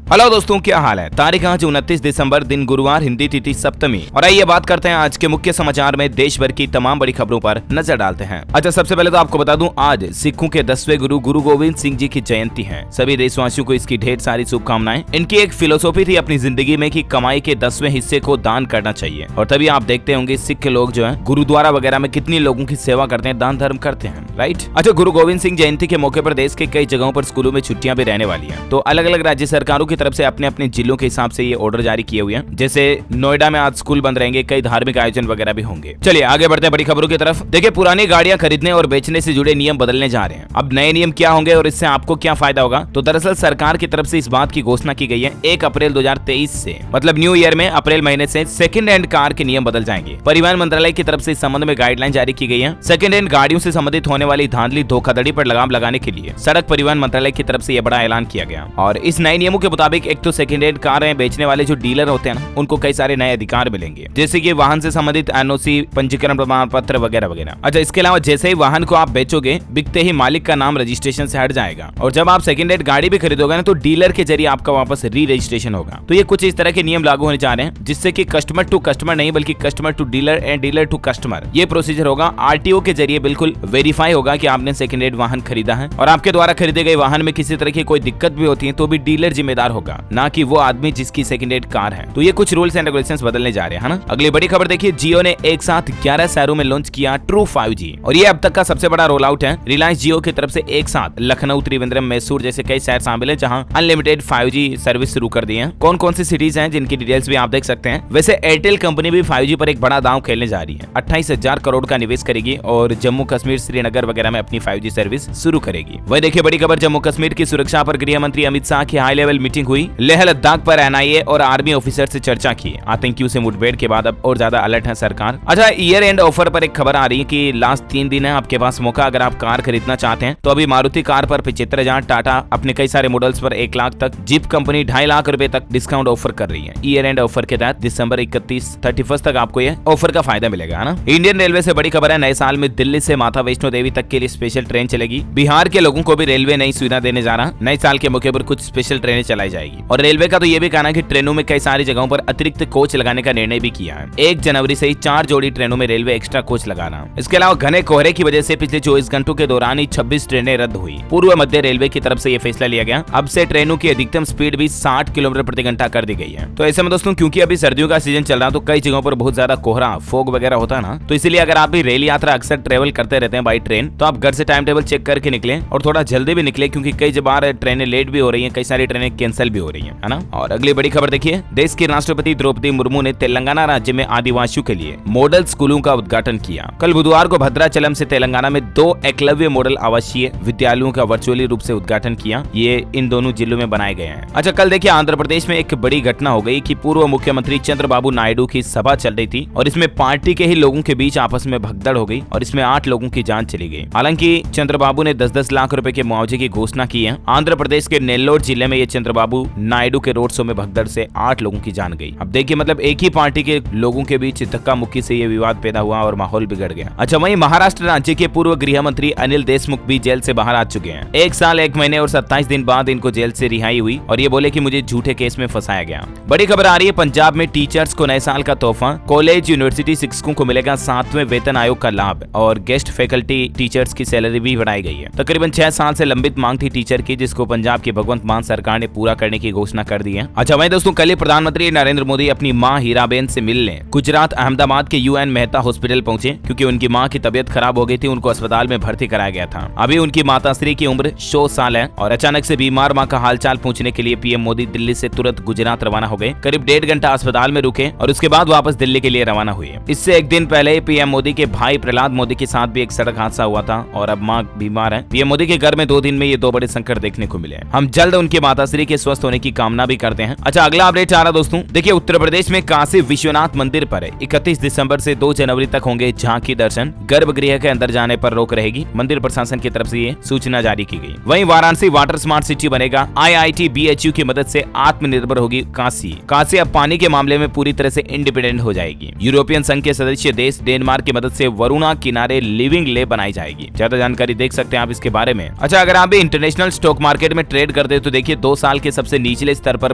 Hello दोस्तों, क्या हाल है। तारीख आज 29 दिसंबर, दिन गुरुवार, हिंदी तिथि सप्तमी। और आइए बात करते हैं आज के मुख्य समाचार में देश भर की तमाम बड़ी खबरों पर नजर डालते हैं। अच्छा, सबसे पहले तो आपको बता दूं, आज सिखों के 10वें गुरु गुरु गोविंद सिंह जी की जयंती है। सभी देशवासियों को इसकी ढेर सारी शुभकामनाएं। इनकी एक फिलोसॉफी थी अपनी जिंदगी में कि कमाई के 10वें हिस्से को दान करना चाहिए। और तभी आप देखते होंगे सिख के लोग जो है गुरुद्वारा वगैरह में कितनी लोगों की सेवा करते हैं, दान धर्म करते हैं, राइट। अच्छा, गुरु गोविंद सिंह जयंती के मौके पर देश के कई जगहों पर स्कूलों में छुट्टियां भी रहने वाली है। तो अलग अलग राज्य सरकारों की तरफ से अपने अपने जिलों के हिसाब से ये ऑर्डर जारी किए हुए हैं। जैसे नोएडा में आज स्कूल बंद रहेंगे, कई धार्मिक आयोजन वगैरह भी होंगे। चलिए आगे बढ़ते हैं बड़ी खबरों की तरफ। देखिए, पुरानी गाड़ियां खरीदने और बेचने से जुड़े नियम बदलने जा रहे हैं। अब नए नियम क्या होंगे और इससे आपको क्या फायदा होगा? तो दरअसल सरकार की तरफ से इस बात की घोषणा की गई है 1 अप्रैल 2023 से, मतलब न्यू ईयर में अप्रैल महीने से सेकंड हैंड कार के नियम बदल जाएंगे। परिवहन मंत्रालय की तरफ से इस संबंध में गाइडलाइन जारी की गई है। सेकंड हैंड गाड़ियों से संबंधित होने वाली धांधली धोखाधड़ी पर लगाम लगाने के लिए सड़क परिवहन मंत्रालय की तरफ से यह बड़ा ऐलान किया गया। और इस नए नियमों के मुताबिक एक तो सेकंड हैंड कार बेचने वाले जो डीलर होते हैं ना, उनको कई सारे नए अधिकार मिलेंगे, जैसे कि वाहन से संबंधित एनओसी, पंजीकरण प्रमाण पत्र वगैरह वगैरह। अच्छा, इसके अलावा जैसे ही वाहन को आप बेचोगे, बिकते ही मालिक का नाम रजिस्ट्रेशन से हट जाएगा। और जब आप सेकंड हैंड गाड़ी भी खरीदोगे ना, तो डीलर के जरिए आपका वापस री रजिस्ट्रेशन होगा। तो ये कुछ इस तरह के नियम लागू होने जा रहे हैं, जिससे कि कस्टमर टू कस्टमर नहीं बल्कि customer to dealer and dealer to customer ये प्रोसीजर होगा। आरटीओ के जरिए बिल्कुल वेरीफाई होगा कि आपने सेकंड हैंड वाहन खरीदा है, और आपके द्वारा खरीदे गए वाहन में किसी तरह की कोई दिक्कत भी होती है तो भी डीलर जिम्मेदार होगा, ना कि वो आदमी जिसकी सेकंड हैंड कार है। तो ये कुछ रूल्स एंड रेगुलेशंस बदलने जा रहे हैं ना। अगली बड़ी खबर देखिए, जियो ने एक साथ 11 शहरों में लॉन्च किया ट्रू 5G, और ये अब तक का सबसे बड़ा रोल आउट है। रिलायंस जियो की तरफ से एक साथ लखनऊ, त्रिवेंद्रम, मैसूर जैसे कई शहर शामिल हैं, जहां अनलिमिटेड 5G सर्विस शुरू कर दी है। कौन कौन सी सिटीज हैं जिनकी डिटेल्स भी आप देख सकते हैं। वैसे एयरटेल कंपनी भी 5G पर एक बड़ा दांव खेलने जा रही है। 28,000 करोड़ का निवेश करेगी और जम्मू कश्मीर, श्रीनगर वगैरह में अपनी 5G सर्विस शुरू करेगी। वही देखिए बड़ी खबर, जम्मू कश्मीर की सुरक्षा पर गृह मंत्री अमित शाह की हाई लेवल मीटिंग हुई। लेह लद्दाख पर NIA और आर्मी ऑफिसर से चर्चा की। आतंकियों से मुठभेड़ के बाद अब और ज्यादा अलर्ट है सरकार। अच्छा, ईयर एंड ऑफर पर एक खबर आ रही है कि लास्ट 3 दिन है आपके पास मौका, अगर आप कार खरीदना चाहते हैं तो अभी मारुति कार पर 75,000, टाटा अपने कई सारे मॉडल्स पर 1 लाख तक, जीप कंपनी 2.5 लाख रुपए तक डिस्काउंट ऑफर कर रही है। ईयर एंड ऑफर के तहत दिसंबर 31 तक आपको ये ऑफर का फायदा मिलेगा ना। इंडियन रेलवे से बड़ी खबर है, नए साल में दिल्ली से माता वैष्णो देवी तक के लिए स्पेशल ट्रेन चलेगी। बिहार के लोगों को भी रेलवे नई सुविधा देने जा रहा। नए साल के मौके पर कुछ स्पेशल ट्रेनें चलाई जाएगी। और रेलवे का तो ये भी कहना है कि ट्रेनों में कई सारी जगहों पर अतिरिक्त कोच लगाने का निर्णय भी किया है। 1 जनवरी से ही 4 जोड़ी ट्रेनों में रेलवे एक्स्ट्रा कोच लगा रहा। इसके अलावा घने कोहरे की वजह से पिछले 24 घंटों के दौरान ही 26 ट्रेनें रद्द हुई। पूर्व मध्य रेलवे की तरफ से यह फैसला लिया गया। अब से ट्रेनों की अधिकतम स्पीड भी 60 किलोमीटर प्रति घंटा कर दी गई है। तो ऐसे में दोस्तों, क्योंकि अभी सर्दियों का सीजन चल रहा है, तो कई जगहों पर बहुत ज्यादा कोहरा, फॉग वगैरह होता है ना, तो इसलिए अगर आप भी रेल यात्रा अक्सर ट्रेवल करते रहते हैं बाई ट्रेन, तो आप घर से टाइम टेबल चेक करके निकले और थोड़ा जल्दी भी निकले, क्योंकि कई बार ट्रेनें लेट भी हो रही है, कई सारी ट्रेनें कैंसिल भी हो रही है ना। और अगली बड़ी खबर देखिए, देश के राष्ट्रपति द्रौपदी मुर्मू ने तेलंगाना राज्य में आदिवासियों के लिए मॉडल स्कूलों का उद्घाटन किया। कल बुधवार को भद्राचलम से तेलंगाना में 2 एकलव्य मॉडल आवासीय विद्यालयों का वर्चुअली रूप से उद्घाटन किया। ये इन दोनों जिलों में बनाए गए हैं। अच्छा, कल देखिए आंध्र प्रदेश में एक बड़ी घटना हो गई कि पूर्व मुख्यमंत्री चंद्रबाबू नायडू की सभा चल रही थी और इसमें पार्टी के ही लोगों के बीच आपस में भगदड़ हो गई और इसमें 8 लोगों की जान चली गई। हालांकि चंद्रबाबू ने 10-10 लाख रुपए के मुआवजे की घोषणा की है। आंध्र प्रदेश के नेल्लोर जिले में ये चंद्रबाबू नायडू के रोड शो में भगदड़ से 8 लोगों की जान गई। अब देखिए, मतलब एक ही पार्टी के लोगों के बीच धक्का मुक्की से ये विवाद पैदा हुआ और माहौल बिगड़ गया। अच्छा, वहीं महाराष्ट्र राज्य के पूर्व गृह मंत्री अनिल देशमुख भी जेल से बाहर आ चुके हैं। 1 साल 1 महीने और 27 दिन बाद इनको जेल से रिहाई हुई और ये बोले कि मुझे झूठे केस में फंसाया गया। बड़ी खबर आ रही है, पंजाब में टीचर्स को नए साल का तोहफा। कॉलेज यूनिवर्सिटी शिक्षकों को मिलेगा 7वें वेतन आयोग का लाभ और गेस्ट फैकल्टी टीचर्स की सैलरी भी बढ़ाई गई है। तकरीबन 6 साल से लंबित मांग थी टीचर की, जिसको पंजाब की भगवंत मान सरकार ने पूरा करने की घोषणा कर दी है। अच्छा, वहीं दोस्तों, कल प्रधानमंत्री नरेंद्र मोदी अपनी मां हीराबेन से मिलने गुजरात अहमदाबाद के UN मेहता हॉस्पिटल पहुंचे, क्योंकि उनकी मां की तबीयत खराब हो गई थी। उनको अस्पताल में भर्ती कराया गया था। अभी उनकी माताश्री की उम्र 100 साल है और अचानक से बीमार मां का हालचाल पूछने के लिए PM मोदी दिल्ली से तुरंत गुजरात रवाना हो गए। करीब 1.5 घंटा अस्पताल में रुके और उसके बाद वापस दिल्ली के लिए रवाना हुए। इससे एक दिन पहले PM मोदी के भाई प्रहलाद मोदी के साथ भी एक सड़क हादसा हुआ था और अब मां बीमार है। PM मोदी के घर में 2 दिन में ये 2 बड़े संकट देखने को मिले। हम जल्द उनकी माताश्री के स्वस्थ होने की कामना भी करते हैं। अच्छा, अगला अपडेट आ रहा दोस्तों, देखिए उत्तर प्रदेश में काशी विश्वनाथ मंदिर पर 31 दिसंबर से 2 जनवरी तक होंगे झांकी दर्शन। गर्भगृह के अंदर जाने पर रोक रहेगी। मंदिर प्रशासन की तरफ से ये सूचना जारी की गई। वहीं वाराणसी वाटर स्मार्ट सिटी बनेगा। IIT BHU की मदद से आत्मनिर्भर होगी काशी। काशी अब पानी के मामले में पूरी तरह से इंडिपेंडेंट हो जाएगी। यूरोपियन संघ के सदस्य देश डेनमार्क की मदद से वरुणा किनारे लिविंग ले बनाई जाएगी। ज्यादा जानकारी देख सकते हैं आप इसके बारे में। अच्छा, अगर आप भी इंटरनेशनल स्टॉक मार्केट में ट्रेड करते हैं तो देखिए 2 साल के सबसे निचले स्तर पर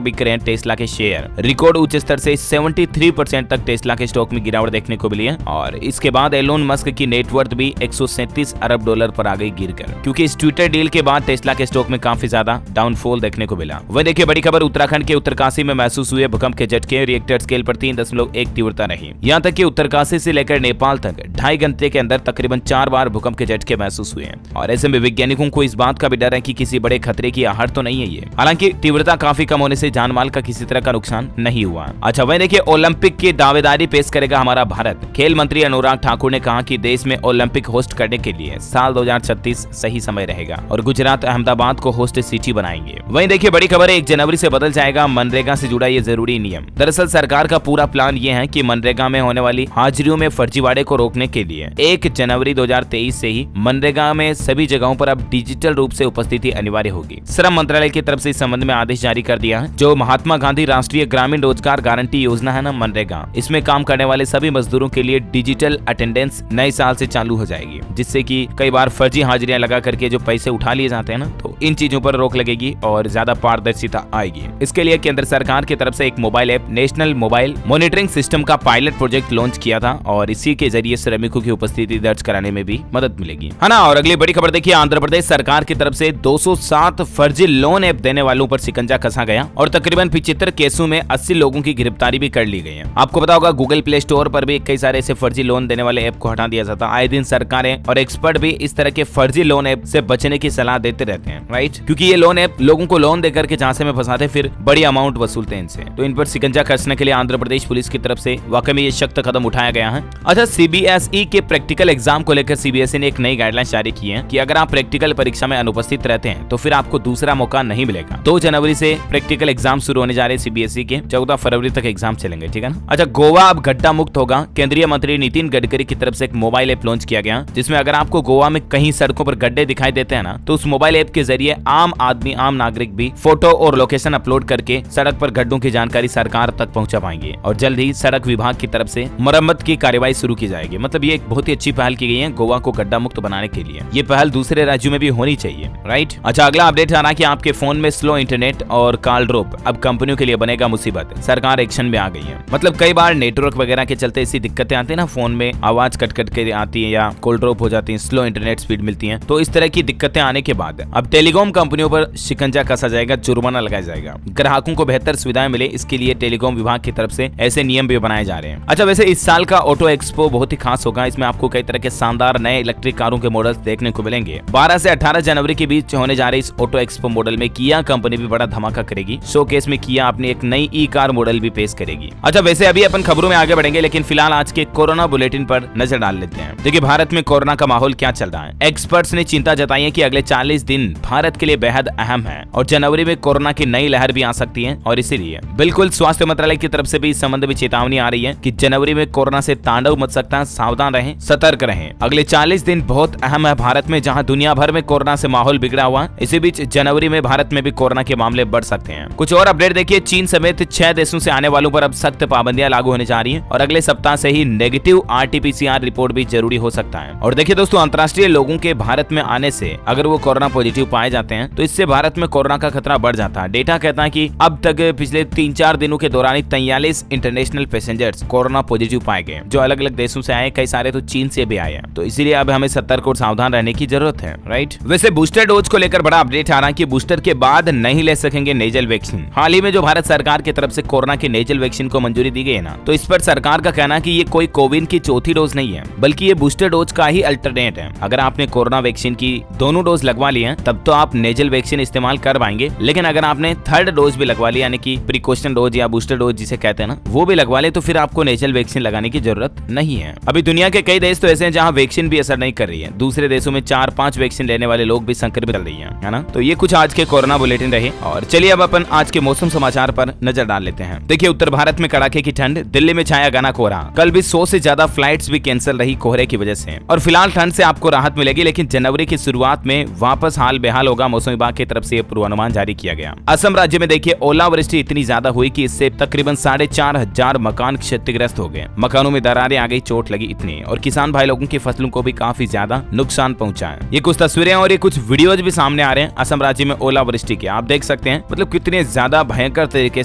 बिक रहे हैं टेस्ला के शेयर। रिकॉर्ड उच्च स्तर से 73% तक टेस्ला के स्टॉक में गिरावट देखने को मिली है और इसके बाद एलोन मस्क की नेटवर्थ भी 137 अरब डॉलर पर आ गई गिरकर, क्योंकि इस ट्विटर डील के बाद टेस्ला के स्टॉक में काफी ज्यादा डाउनफॉल देखने को मिला। वह देखिए बड़ी खबर, उत्तराखंड के उत्तरकाशी में महसूस हुए भूकंप के झटके, रिएक्टर स्केल पर 3.1 तीव्रता रही। यहाँ तक कि उत्तरकाशी से लेकर नेपाल तक 2.5 घंटे के अंदर तकरीबन 4 बार भूकंप के झटके महसूस हुए हैं और ऐसे में वैज्ञानिकों को इस बात का भी डर है कि किसी बड़े खतरे की आहट तो नहीं है ये। हालांकि तीव्रता काफी कम होने से जानमाल का किसी तरह का नुकसान नहीं हुआ। अच्छा वह देखिए, ओलंपिक की दावेदारी पेश करेगा हमारा भारत। खेल मंत्री अनुराग ठाकुर ने कहा कि देश में ओलंपिक होस्ट करने के लिए साल 2036 सही समय रहेगा और गुजरात अहमदाबाद को होस्ट सिटी बनाएंगे। वहीं देखिए बड़ी खबर है, 1 जनवरी से बदल जाएगा मनरेगा से जुड़ा ये जरूरी नियम। दरअसल सरकार का पूरा प्लान ये है कि मनरेगा में होने वाली हाजिरियों में फर्जीवाड़े को रोकने के लिए 1 जनवरी 2023 से ही मनरेगा में सभी जगहों पर अब डिजिटल रूप से उपस्थिति अनिवार्य होगी। श्रम मंत्रालय की तरफ से इस संबंध में आदेश जारी कर दिया है। जो महात्मा गांधी राष्ट्रीय ग्रामीण रोजगार गारंटी योजना है ना मनरेगा, इसमें काम करने वाले सभी मजदूरों के लिए डिजिटल अटेंडेंस नए साल से चालू हो जाएगी, जिससे कि कई बार फर्जी हाजिरियां लगा करके जो पैसे उठा लिए जाते हैं ना, तो इन चीजों पर रोक लगेगी और ज्यादा पारदर्शिता आएगी। इसके लिए केंद्र सरकार की तरफ से एक mobile app national mobile monitoring system का पायलट प्रोजेक्ट लॉन्च किया था और इसी के जरिए श्रमिकों की उपस्थिति दर्ज कराने में भी मदद मिलेगी, है ना। और अगली बड़ी खबर देखिए, आंध्र प्रदेश सरकार की तरफ से 207 फर्जी लोन ऐप देने वालों पर शिकंजा कसा गया और तकरीबन 75 केसों में 80 लोगों की गिरफ्तारी भी कर ली गई है। आपको पता होगा गूगल प्ले स्टोर पर भी कई सारे ऐसे फर्जी लोन देने वाले ऐप को हटा दिया जाता है। आए दिन सरकारें और एक्सपर्ट भी इस तरह के फर्जी लोन ऐप से बचने की सलाह देते रहते हैं, राइट, क्योंकि ये लोन ऐप लोगों को लोन देकर के झांसे में फंसाते फिर बड़ी अमाउंट वसूलते हैं इनसे। तो इन पर शिकंजा कसने के लिए आंध्र प्रदेश पुलिस की तरफ से वाकई में ये सख्त कदम उठाया गया है। अच्छा, सीबीएसई के प्रैक्टिकल एग्जाम को लेकर सीबीएसई ने एक नई गाइडलाइन जारी की है कि अगर आप प्रैक्टिकल परीक्षा में अनुपस्थित रहते हैं तो फिर आपको दूसरा मौका नहीं मिलेगा। 2 जनवरी से प्रैक्टिकल एग्जाम शुरू होने जा रहे हैं सीबीएसई के, 14 फरवरी तक एग्जाम चलेंगे, ठीक है ना। अच्छा, गोवा अब गड्ढा मुक्त होगा। केंद्रीय मंत्री नितिन गडकरी की तरफ से एक मोबाइल ऐप लॉन्च किया गया, जिसमें अगर आपको गोवा में कहीं सड़कों पर गड्ढे दिखाई देते हैं ना, तो उस मोबाइल ऐप के जरिए आम आदमी, आम नागरिक भी फोटो और लोकेशन अपलोड करके सड़क पर गड्ढों की जानकारी सरकार तक पहुंचा पाएंगे और जल्द ही सड़क विभाग की तरफ से मरम्मत की कार्यवाही शुरू की जाएगी। मतलब ये एक बहुत ही अच्छी पहल की गई है गोवा को गड्ढा मुक्त बनाने के लिए। ये पहल दूसरे राज्यों में भी होनी चाहिए, राइट। अच्छा, अगला अपडेट आ रहा है कि आपके फोन में स्लो इंटरनेट और कॉल ड्रॉप अब कंपनियों के लिए बनेगा मुसीबत। सरकार एक्शन में आ गई है। मतलब कई बार नेटवर्क वगैरह के चलते ऐसी दिक्कतें आती है ना, फोन में आवाज कट कट के आती है या कॉल ड्रॉप हो जाती है, स्लो इंटरनेट स्पीड मिलती है। तो इस तरह की दिक्कतें आने के बाद अब टेलीकॉम कंपनियों पर शिकंजा कसा जाएगा, जुर्माना लगाया जाएगा। ग्राहकों को बेहतर सुविधाएं मिले, इसके लिए टेलीकॉम विभाग की तरफ से ऐसे नियम भी बनाए जा रहे हैं। अच्छा, वैसे इस साल का ऑटो एक्सपो बहुत ही खास होगा। इसमें आपको कई तरह के शानदार नए इलेक्ट्रिक कारों के मॉडल्स देखने को मिलेंगे। 12 से 18 जनवरी के बीच होने जा रहे इस ऑटो एक्सपो मॉडल में किया कंपनी भी बड़ा धमाका करेगी। शोकेस में किया अपनी एक नई ई कार मॉडल भी पेश करेगी। अच्छा, वैसे अभी अपन खबरों में आगे बढ़ेंगे, लेकिन फिलहाल आज के कोरोना बुलेटिन पर नजर डाल लेते हैं। देखिए भारत में कोरोना का माहौल क्या चल रहा है। एक्सपर्ट्स ने चिंता जताई है कि अगले 40 दिन भारत के लिए बेहद अहम है और जनवरी में कोरोना की नई लहर भी आ सकती है और इसीलिए बिल्कुल स्वास्थ्य मंत्रालय की तरफ से भी इस संबंध में चेतावनी आ रही है कि जनवरी में कोरोना से तांडव मच सकता है। सावधान रहें, सतर्क रहें। अगले 40 दिन बहुत अहम है भारत में, जहां दुनिया भर में कोरोना से माहौल बिगड़ा हुआ। इसी बीच जनवरी में भारत में भी कोरोना के मामले बढ़ सकते हैं। कुछ और अपडेट देखिए, चीन समेत 6 देशों से आने वालों पर अब सख्त पाबंदियां लागू होने जा रही हैं और अगले सप्ताह से ही नेगेटिव आरटीपीसीआर रिपोर्ट भी जरूरी हो सकता है। और देखिए दोस्तों, अंतर्राष्ट्रीय लोगों के भारत में आने से अगर वो कोरोना पॉजिटिव पाए जाते हैं तो इससे भारत में कोरोना का खतरा बढ़ जाता है। डेटा कहता है कि अब तक पिछले 3-4 दिनों के दौरान 43 इंटरनेशनल पैसेंजर्स कोरोना पॉजिटिव पाए गए, जो अलग अलग देशों से आए, कई सारे तो चीन से भी आए हैं। तो इसीलिए अब हमें सतर्क और सावधान रहने की जरूरत है, राइट। वैसे बूस्टर डोज को लेकर बड़ा अपडेट आ रहा है कि बूस्टर के बाद नहीं ले सकेंगे नेजल वैक्सीन। हाल ही में जो भारत सरकार की तरफ से कोरोना की नेजल वैक्सीन को मंजूरी दी गई है ना, तो इस पर सरकार का कहना है कि ये कोई कोविड की चौथी डोज नहीं है, बल्कि ये बूस्टर डोज का ही अल्टरनेट है। अगर आपने कोरोना वैक्सीन की दोनों डोज लगवा ली है तब तो आप नेजल वैक्सीन इस्तेमाल कर पाएंगे, लेकिन अगर आपने थर्ड डोज भी लगवा लिया, यानी कि प्रिकॉशन डोज या बूस्टर डोज जिसे कहते हैं ना, वो भी लगवा ले, तो फिर आपको नेजल वैक्सीन लगाने की जरूरत नहीं है। अभी दुनिया के कई देश तो ऐसे हैं जहां वैक्सीन भी असर नहीं कर रही है। दूसरे देशों में 4-5 वैक्सीन लेने वाले लोग भी संक्रमित चल रही है ना। तो ये कुछ आज के कोरोना बुलेटिन रहे और चलिए अब अपन आज के मौसम समाचार पर नजर डाल लेते हैं। देखिए उत्तर भारत में कड़ाके की ठंड, दिल्ली में छाया घना कोहरा। कल भी 100 से ज्यादा फ्लाइट्स भी कैंसिल रही कोहरे की वजह से और फिलहाल ठंड से आपको राहत मिलेगी, लेकिन जनवरी की शुरुआत में वापस हाल बेहाल साल होगा, मौसम विभाग की तरफ से पूर्वानुमान जारी किया गया। असम राज्य में देखिए ओलावृष्टि इतनी ज्यादा हुई कि इससे तकरीबन 4,500 मकान क्षतिग्रस्त हो गए, मकानों में दरारें आ गई, चोट लगी इतनी, और किसान भाई लोगों की फसलों को भी काफी ज्यादा नुकसान पहुंचा है। ये कुछ तस्वीरें और ये कुछ वीडियोज भी सामने आ रहे हैं असम राज्य में ओलावृष्टि के। आप देख सकते हैं मतलब कितने ज्यादा भयंकर तरीके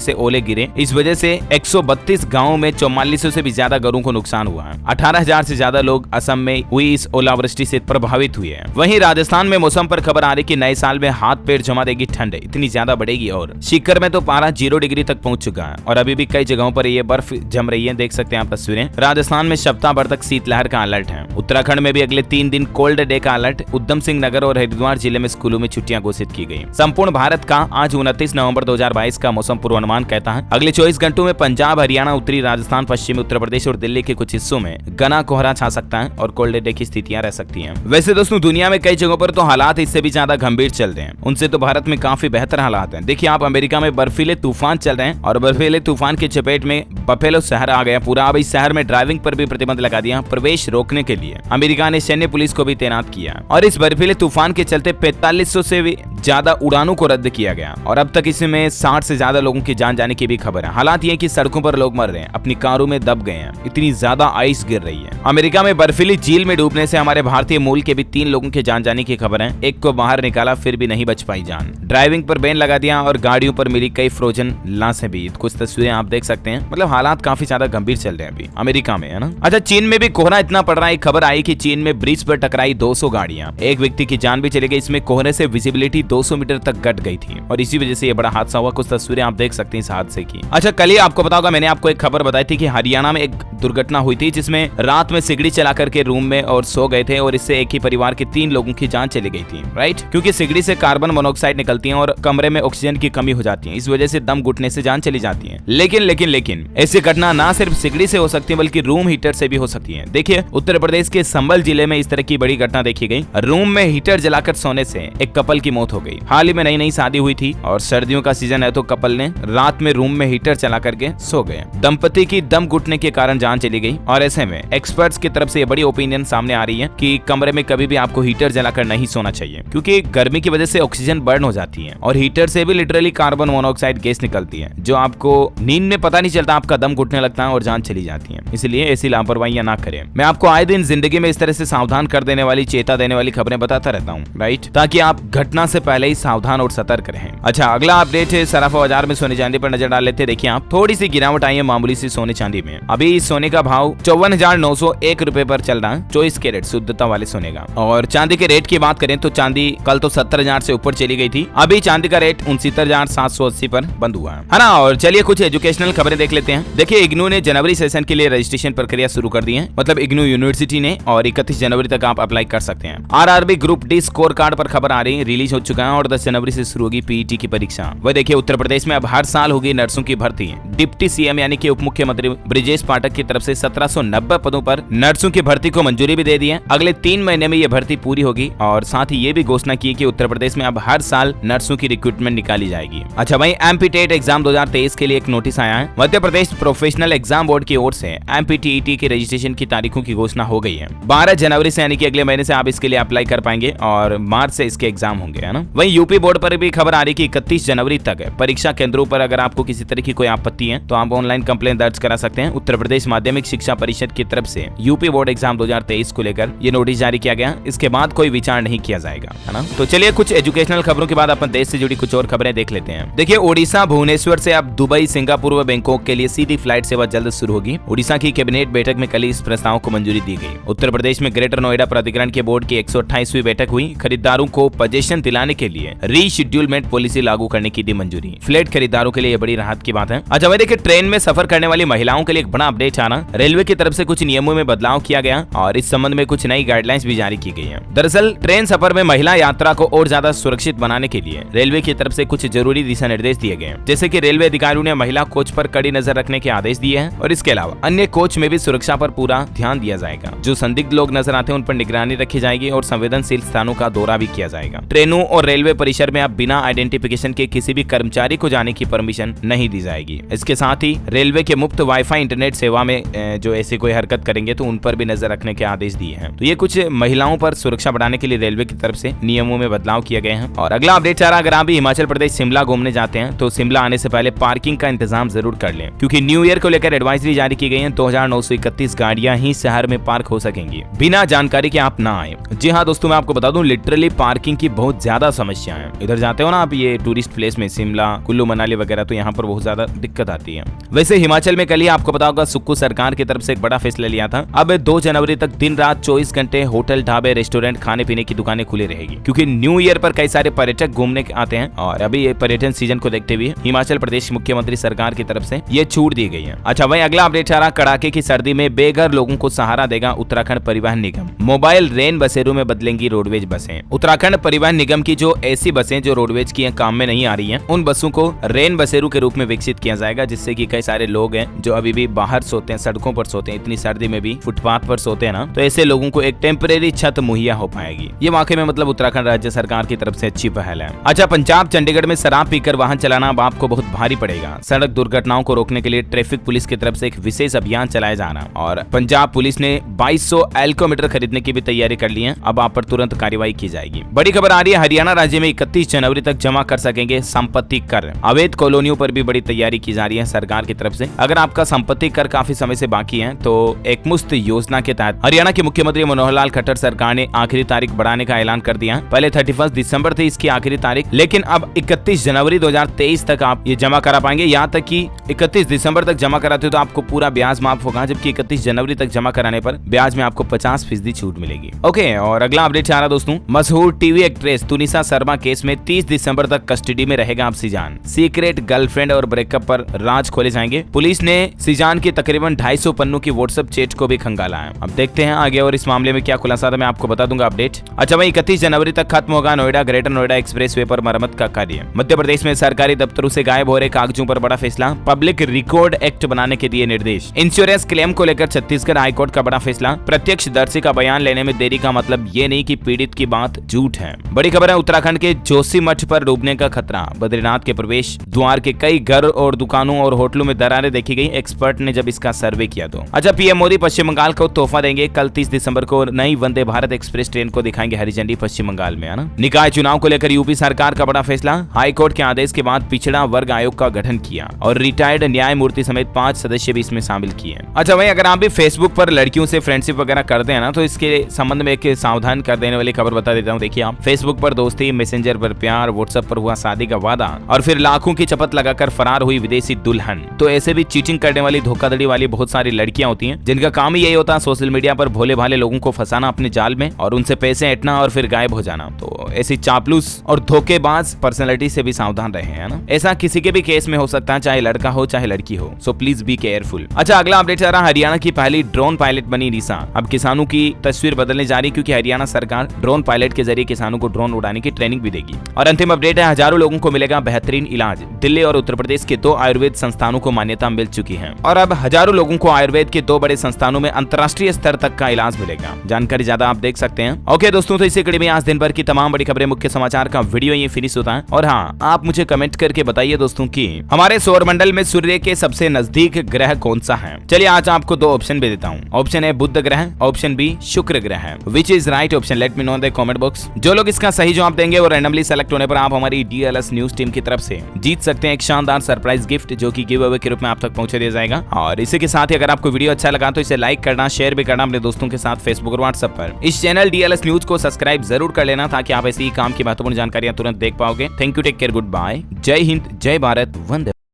से ओले गिरे। इस वजह से 132 गाँव में 4400 से भी ज्यादा घरों को नुकसान हुआ है। 18,000 से ज्यादा लोग असम में हुई इस ओलावृष्टि से प्रभावित हुए हैं। वहीं राजस्थान में मौसम पर खबर आ रही कि नए साल में हाथ पैर जमा देगी ठंड, इतनी ज्यादा बढ़ेगी और सीकर में तो पारा 0 डिग्री तक पहुंच चुका है और अभी भी कई जगहों पर ये बर्फ जम रही है। देख सकते हैं आप तस्वीरें। राजस्थान में सप्ताह भर तक शीतलहर का अलर्ट है। उत्तराखंड में भी अगले 3 दिन कोल्ड डे का अलर्ट। उधम सिंह नगर और हरिद्वार जिले में स्कूलों में छुट्टियां घोषित की गई। संपूर्ण भारत का आज 29 नवंबर 2022 का मौसम पूर्वानुमान कहता है अगले 24 घंटों में पंजाब, हरियाणा, उत्तरी राजस्थान, पश्चिमी उत्तर प्रदेश और दिल्ली के कुछ हिस्सों में घना कोहरा छा सकता है और कोल्ड डे की स्थितियां रह सकती हैं। वैसे दोस्तों दुनिया में कई जगहों पर तो हालात इससे भी ज्यादा गंभीर चल रहे हैं, उनसे तो भारत में काफी बेहतर हालात हैं। देखिए आप अमेरिका में बर्फीले तूफान चल रहे हैं और बर्फीले तूफान की चपेट में बफेलो शहर आ गया पूरा। अब इस शहर में ड्राइविंग पर भी प्रतिबंध लगा दिया प्रवेश रोकने के लिए। अमेरिका ने सैन्य पुलिस को भी तैनात किया और इस बर्फीले तूफान के चलते 4500 से भी ज्यादा उड़ानों को रद्द किया गया और अब तक इसमें 60 से ज्यादा लोगों की जान जाने की भी खबर है। हालात ये कि सड़कों पर लोग मर रहे हैं, अपनी कारों में दब गए हैं, इतनी ज्यादा आइस गिर रही है। अमेरिका में बर्फीली झील में डूबने से हमारे भारतीय मूल के भी 3 लोगों के जान जाने की खबर है। एक को बाहर निकाला फिर भी नहीं बच पाई जान। ड्राइविंग पर बैन लगा दिया और गाड़ियों पर मिली कई फ्रोजन लाशें भी। कुछ तस्वीरें आप देख सकते हैं। मतलब हालात काफी ज्यादा गंभीर चल रहे हैं अभी अमेरिका में, है ना। अच्छा चीन में भी कोहरा इतना पड़ रहा है, खबर आई कि चीन में ब्रिज पर टकराई 200 गाड़ियां, एक व्यक्ति की जान भी चली गई। इसमें कोहरे से विजिबिलिटी 200 मीटर तक घट गई थी और इसी वजह से ये बड़ा हादसा हुआ। कुछ तस्वीरें आप देख सकते हैं इस हादसे की। अच्छा कल ही आपको पता होगा मैंने आपको एक खबर बताई थी कि हरियाणा में एक दुर्घटना हुई थी जिसमें रात में सिगड़ी चला करके रूम में और सो गए थे और इससे एक ही परिवार के 3 लोगों की जान चली गई थी, राइट। क्योंकि सिगड़ी से कार्बन मोनोऑक्साइड निकलती है और कमरे में ऑक्सीजन की कमी हो जाती है, इस वजह से दम घुटने से जान चली जाती है। लेकिन ऐसी घटना ना सिर्फ सिगड़ी से हो सकती है बल्कि रूम हीटर से भी हो सकती है। देखिए उत्तर प्रदेश के संबल जिले में इस तरह की बड़ी घटना देखी गई। रूम में हीटर जलाकर सोने से एक कपल की मौत हो गई। हाल ही में नई शादी हुई थी और सर्दियों का सीजन है तो कपल ने रात में रूम में हीटर चला करके सो गए। दंपति की दम घुटने के कारण जान चली गई और ऐसे में एक्सपर्ट्स की तरफ से बड़ी ओपिनियन सामने आ रही है कि कमरे में कभी भी आपको हीटर जलाकर नहीं सोना चाहिए क्योंकि गर्मी की वजह से ऑक्सीजन बर्न हो जाती है और हीटर से भी लिटरली कार्बन मोनोऑक्साइड गैस निकलती है जो आपको नींद में पता नहीं चलता, आपका दम घुटने लगता है और जान चली जाती है। इसलिए ऐसी लापरवाहियां ना करें। मैं आपको आए दिन जिंदगी में इस तरह से सावधान कर देने वाली, चेता देने वाली खबरें बताता रहता हूँ, राइट, ताकि आप घटना से पहले ही सावधान और सतर्क रहें। अच्छा अगला अपडेट है सराफा बाजार में सोने चांदी पर नजर डाल लेते हैं। देखिए आप थोड़ी सी गिरावट आई है मामूली सी सोने चांदी में। अभी सोने का भाव 54,901 रुपए पर चल रहा है 24 कैरेट शुद्धता वाले सोने का। और चांदी के रेट की बात करें तो चांदी कल तो 70,000 से ऊपर चली गई थी, अभी चांदी का रेट 69,780 पर बंद हुआ है ना। और चलिए कुछ एजुकेशनल खबरें देख लेते हैं। देखिए इग्नू ने जनवरी सेशन के लिए रजिस्ट्रेशन प्रक्रिया शुरू कर दी है, मतलब इग्नू यूनिवर्सिटी ने, और 31 जनवरी तक आप अप्लाई कर सकते हैं। RRB group D score card पर खबर आ रही है, रिलीज हो चुका है और 10 जनवरी से शुरू होगी पीईटी की परीक्षा। वह देखिए उत्तर प्रदेश में अब हर साल होगी नर्सों की भर्ती। डिप्टी सीएम यानी कि उप मुख्यमंत्री ब्रिजेश पाठक की तरफ से 1790 पदों पर नर्सों की भर्ती को मंजूरी भी दे दी है। अगले 3 महीने में यह भर्ती पूरी होगी और साथ ही ये भी घोषणा की कि उत्तर प्रदेश में अब हर साल नर्सों की रिक्रूटमेंट निकाली जाएगी। अच्छा भाई एमपीटेट एग्जाम 2023 के लिए एक नोटिस आया है। Madhya Pradesh professional exam board की ओर से एमपीटीईटी के रजिस्ट्रेशन की तारीखों की घोषणा हो गई है। 12 जनवरी से यानी कि अगले महीने से आप इसके लिए अप्लाई कर पाएंगे और मार्च से इसके एग्जाम होंगे, है ना। वहीं यूपी बोर्ड पर भी खबर आ रही कि 31 जनवरी तक परीक्षा केंद्रों पर अगर आपको किसी तरह की कोई आपत्ति है तो आप ऑनलाइन कंप्लेंट दर्ज करा सकते हैं। उत्तर प्रदेश माध्यमिक शिक्षा परिषद की तरफ से यूपी बोर्ड एग्जाम 2023 को लेकर ये नोटिस जारी किया गया। इसके बाद कोई विचार नहीं किया जाएगा, है ना। तो चलिए कुछ एजुकेशनल खबरों के बाद अपन देश से जुड़ी कुछ और खबरें देख लेते हैं। देखिए ओडिशा भुवनेश्वर से अब दुबई, सिंगापुर व बैंकॉक के लिए सीधी फ्लाइट सेवा जल्द शुरू होगी। ओडिशा की कैबिनेट बैठक में कल इस प्रस्ताव को मंजूरी दी गई। उत्तर प्रदेश में ग्रेटर नोएडा प्राधिकरण के बोर्ड की 128वीं बैठक हुई। खरीदारों को पोजीशन दिलाने के लिए रीशेड्यूलमेंट पॉलिसी लागू करने की दी मंजूरी। फ्लैट खरीदारों के लिए बड़ी राहत की बात है। अच्छा भाई देखिए ट्रेन में सफर करने वाली महिलाओं के लिए एक बड़ा अपडेट आना। रेलवे की तरफ से कुछ नियमों में बदलाव किया गया और इस संबंध में कुछ नई गाइडलाइंस भी जारी की गई है। दरअसल ट्रेन सफर में महिला यात्रा को और ज्यादा सुरक्षित बनाने के लिए रेलवे की तरफ से कुछ जरूरी दिशा निर्देश दिए गए, जैसे कि रेलवे अधिकारियों ने महिला कोच पर कड़ी नजर रखने के आदेश दिए हैं और इसके अलावा अन्य कोच में भी सुरक्षा पर पूरा ध्यान दिया जाएगा। जो संदिग्ध लोग नजर आते हैं उन पर निगरानी रखी जाएगी और संवेदनशील स्थानों का दौरा भी किया जाएगा। ट्रेनों और रेलवे परिसर में अब बिना आइडेंटिफिकेशन के किसी भी कर्मचारी को जाने की परमिशन नहीं दी जाएगी। इसके साथ ही रेलवे के मुफ्त वाईफाई इंटरनेट सेवा में जो ऐसी कोई हरकत करेंगे तो उन पर भी नजर रखने के आदेश दिए हैं। तो ये कुछ महिलाओं पर सुरक्षा बढ़ाने के लिए रेलवे की तरफ से नियमों में बदलाव किए गए हैं। और अगला अपडेट आ रहा, अगर आप भी हिमाचल प्रदेश शिमला घूमने जाते हैं तो शिमला आने से पहले पार्किंग का इंतजाम जरूर कर लें, क्योंकि न्यू ईयर को लेकर एडवाइजरी जारी की गई है। 2931 गाड़ियां ही शहर में पार्क हो सकेंगी बिना जानकारी के आप ना आए। जी हाँ दोस्तों, मैं आपको बता दूं लिटरली पार्किंग की बहुत ज्यादा समस्या है। इधर जाते हो ना आप ये टूरिस्ट प्लेस में शिमला कुल्लू मनाली वगैरह, तो यहाँ पर बहुत ज्यादा दिक्कत आती है। वैसे हिमाचल में कल ही आपको पता होगा सुक्खू सरकार की तरफ से एक बड़ा फैसला लिया था। अब 2 जनवरी तक दिन रात 24 घंटे होटल ढाबे रेस्टोरेंट खाने पीने की दुकानें खुली रहेगी, क्योंकि न्यू ईयर पर कई सारे पर्यटक घूमने आते हैं और अभी ये पर्यटन सीजन को देखते हुए हिमाचल प्रदेश मुख्यमंत्री सरकार की तरफ से ये छूट दी गई है। अच्छा भाई, अगला अपडेट आ रहा, कड़ाके की सर्दी में बेघर लोगों को सहारा देगा उत्तराखंड परिवहन निगम। मोबाइल रेन बसेरों में बदलेंगी रोडवेज बसें। उत्तराखंड परिवहन निगम की जो ऐसी बसें जो रोडवेज की काम में नहीं आ रही हैं, उन बसों को रेन बसेरों के रूप में विकसित किया जाएगा, जिससे कि कई सारे लोग हैं जो अभी भी बाहर सोते हैं, सड़कों पर सोते हैं, इतनी सर्दी में भी फुटपाथ पर सोते हैं ना, तो ऐसे लोगों को एक टेम्परेरी छत मुहैया हो पाएगी। ये वाकई में मतलब उत्तराखंड राज्य सरकार की तरफ से अच्छी पहल है। अच्छा, पंजाब चंडीगढ़ में शराब पीकर वाहन चलाना अब आपको बहुत भारी पड़ेगा। सड़क दुर्घटनाओं को रोकने के लिए ट्रैफिक पुलिस की तरफ से एक विशेष अभियान चलाया जा रहा है और पंजाब पुलिस ने 2200 एल्कोमीटर खरीदने की भी तैयारी कर ली है। अब आप पर तुरंत कार्रवाई की जाएगी। बड़ी खबर आ रही है, हरियाणा राज्य में 31 जनवरी तक जमा कर सकेंगे संपत्ति कर। अवैध कॉलोनियों पर भी बड़ी तैयारी की जा रही है सरकार की तरफ से। अगर आपका संपत्ति कर काफी समय से बाकी है तो एक मुफ्त योजना के तहत हरियाणा के मुख्यमंत्री मनोहर लाल खट्टर सरकार ने आखिरी तारीख बढ़ाने का ऐलान कर दिया है। पहले 31 दिसंबर थी इसकी आखिरी तारीख, लेकिन अब 31 जनवरी 2023 तक आप ये जमा करा पाएंगे। यहाँ तक कि 31 दिसंबर तक जमा कराते हो तो आपको पूरा ब्याज माफ होगा, जबकि 31 जनवरी तक जमा कराने पर ब्याज में आपको 50% छूट मिलेगी। ओके, और अगला अपडेट आ रहा दोस्तों, मशहूर टीवी एक्ट्रेस तुनिसा शर्मा केस में 30 दिसंबर तक कस्टडी में रहेगा अब सीजान। सीक्रेट गर्लफ्रेंड और ब्रेकअप पर राज खोले जाएंगे। पुलिस ने सीजान की तकरीबन 250 पन्नों की व्हाट्सएप चैट को भी खंगाला है। अब देखते हैं आगे और इस मामले में क्या खुलासा था, मैं आपको बता दूंगा अपडेट। अच्छा भाई, 31 जनवरी तक खत्म होगा नोएडा ग्रेटर नोएडा एक्सप्रेसवे पर मरम्मत का कार्य। मध्य प्रदेश में सरकारी दफ्तरों से गायब हो रहे कागजों पर बड़ा फैसला, पब्लिक रिकॉर्ड एक्ट बनाने के दिए निर्देश। इंश्योरेंस क्लेम को लेकर छत्तीसगढ़ हाईकोर्ट का बड़ा फैसला, प्रत्यक्षदर्शी का बयान लेने में देरी का मतलब ये नहीं कि पीड़ित की बात झूठ है। बड़ी खबर है, उत्तराखंड के जोशीमठ पर डूबने का खतरा, बद्रीनाथ के प्रवेश द्वार के कई घर और दुकानों और होटलों में दरारें देखी गई। एक्सपर्ट ने जब इसका सर्वे किया तो। अच्छा, पीएम मोदी पश्चिम बंगाल को तोहफा देंगे। कल 30 दिसंबर को नई वंदे भारत एक्सप्रेस ट्रेन को दिखाएंगे हरी झंडी पश्चिम बंगाल में, है ना। निकाय चुनाव को लेकर यूपी सरकार का बड़ा फैसला, हाईकोर्ट के आदेश के बाद पिछड़ा वर्ग आयोग का गठन किया और रिटायर्ड न्यायमूर्ति समेत 5 सदस्य भी इसमें शामिल किए। अच्छा भाई, अगर आप भी फेसबुक पर लड़कियों से फ्रेंडशिप वगैरह करते हैं ना, तो इसके संबंध में एक सावधान कर देने वाली खबर बता देता हूँ। देखिए, आप फेसबुक पर दोस्ती, मैसेंजर पर प्यार, व्हाट्सएप पर हुआ शादी का वादा और फिर लाखों की शपथ लगाकर फरार हुई विदेशी दुल्हन। तो ऐसे भी चीटिंग करने वाली, धोखाधड़ी वाली बहुत सारी लड़कियां होती हैं, जिनका काम ही यही होता है सोशल मीडिया पर भोले भाले लोगों को फंसाना अपने जाल में और उनसे पैसे ऐंठना और फिर गायब हो जाना। तो ऐसी चापलूस और धोखेबाज पर्सनैलिटी से भी सावधान रहे, है ना। ऐसा किसी के भी केस में हो सकता है, चाहे लड़का हो चाहे लड़की हो, सो प्लीज बी केयरफुल। अच्छा, अगला अपडेट आ रहा, हरियाणा की पहली ड्रोन पायलट बनी निशा। अब किसानों की तस्वीर बदलने जा रही, क्योंकि हरियाणा सरकार ड्रोन पायलट के जरिए किसानों को ड्रोन उड़ाने की ट्रेनिंग भी देगी। और अंतिम अपडेट है, हजारों लोगों को मिलेगा बेहतरीन इलाज। दिल्ली और उत्तर प्रदेश के 2 आयुर्वेद संस्थानों को मान्यता मिल चुकी है और अब हजारों लोगों को आयुर्वेद के 2 बड़े संस्थानों में अंतर्राष्ट्रीय स्तर तक का इलाज मिलेगा। जानकारी ज्यादा आप देख सकते हैं। ओके दोस्तों, तो इसी कड़ी में आज दिन भर की तमाम बड़ी खबरें, मुख्य समाचार का वीडियो ये फिनिश होता है। और हाँ, आप मुझे कमेंट करके बताइए दोस्तों कि हमारे सौरमंडल में सूर्य के सबसे नजदीक ग्रह कौन सा है। चलिए आज आपको 2 ऑप्शन भी देता हूँ। ऑप्शन ए बुध ग्रह, ऑप्शन बी शुक्र ग्रह। Which is right option, let me know in the comment box. जो लोग इसका सही जवाब देंगे वो रैंडमली सेलेक्ट होने पर आप हमारी DLS न्यूज टीम की तरफ से जीत सकते हैं एक शानदार सरप्राइज गिफ्ट, जो कि गिव अवे के रूप में आप तक पहुंचा दिया जाएगा। और इसी के साथ ही अगर आपको वीडियो अच्छा लगा तो इसे लाइक करना, शेयर भी करना अपने दोस्तों के साथ फेसबुक और व्हाट्सएप पर। इस चैनल DLS न्यूज को सब्सक्राइब जरूर कर लेना, ताकि आप ऐसी ही काम की महत्वपूर्ण जानकारियां तुरंत देख पाओगे। Thank you, take care, good bye, जय हिंद, जय भारत, वंदे।